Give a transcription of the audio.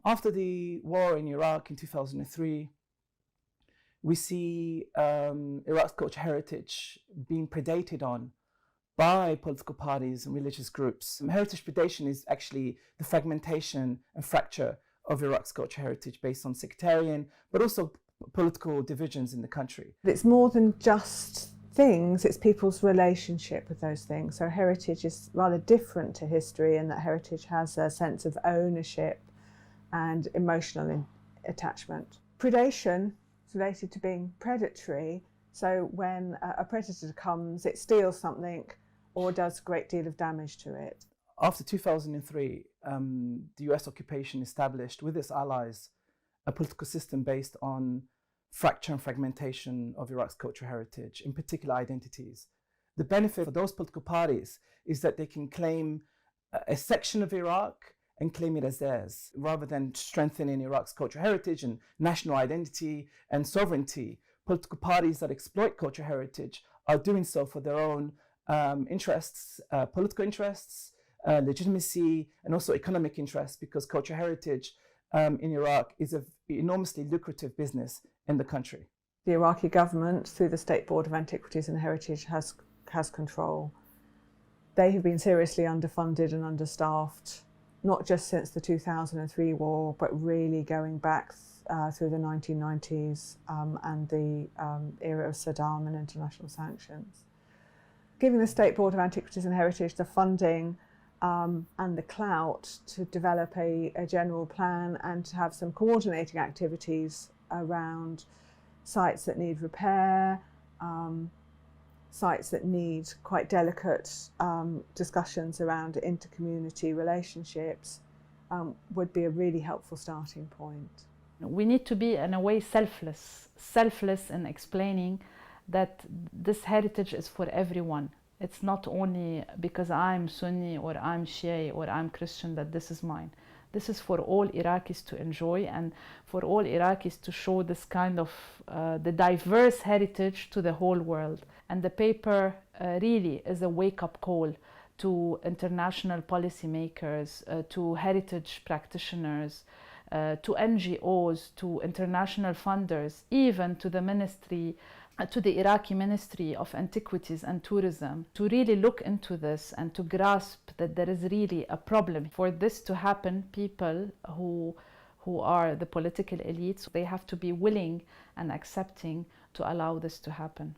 After the war in Iraq in 2003, we see Iraq's cultural heritage being predated on by political parties and religious groups. Heritage predation is actually the fragmentation and fracture of Iraq's cultural heritage based on sectarian, but also political divisions in the country. It's more than just things, it's people's relationship with those things. So heritage is rather different to history in that heritage has a sense of ownership and emotional attachment. Predation is related to being predatory. So when a predator comes, it steals something or does a great deal of damage to it. After 2003, the US occupation established with its allies a political system based on fracture and fragmentation of Iraq's cultural heritage, in particular identities. The benefit for those political parties is that they can claim a section of Iraq and claim it as theirs, rather than strengthening Iraq's cultural heritage and national identity and sovereignty. Political parties that exploit cultural heritage are doing so for their own interests, political interests, legitimacy, and also economic interests, because cultural heritage in Iraq is an enormously lucrative business in the country. The Iraqi government, through the State Board of Antiquities and Heritage, has control. They have been seriously underfunded and understaffed, not just since the 2003 war, but really going back through the 1990s and the era of Saddam and international sanctions. Giving the State Board of Antiquities and Heritage the funding and the clout to develop a general plan and to have some coordinating activities around sites that need repair, sites that need quite delicate discussions around inter-community relationships would be a really helpful starting point. We need to be, in a way, selfless in explaining that this heritage is for everyone. It's not only because I'm Sunni or I'm Shia or I'm Christian that this is mine. This is for all Iraqis to enjoy and for all Iraqis to show this kind of the diverse heritage to the whole world. And the paper really is a wake-up call to international policymakers, to heritage practitioners, to NGOs, to international funders, even to the ministry, to the Iraqi Ministry of Antiquities and Tourism, to really look into this and to grasp that there is really a problem. For this to happen, people who are the political elites, they have to be willing and accepting to allow this to happen.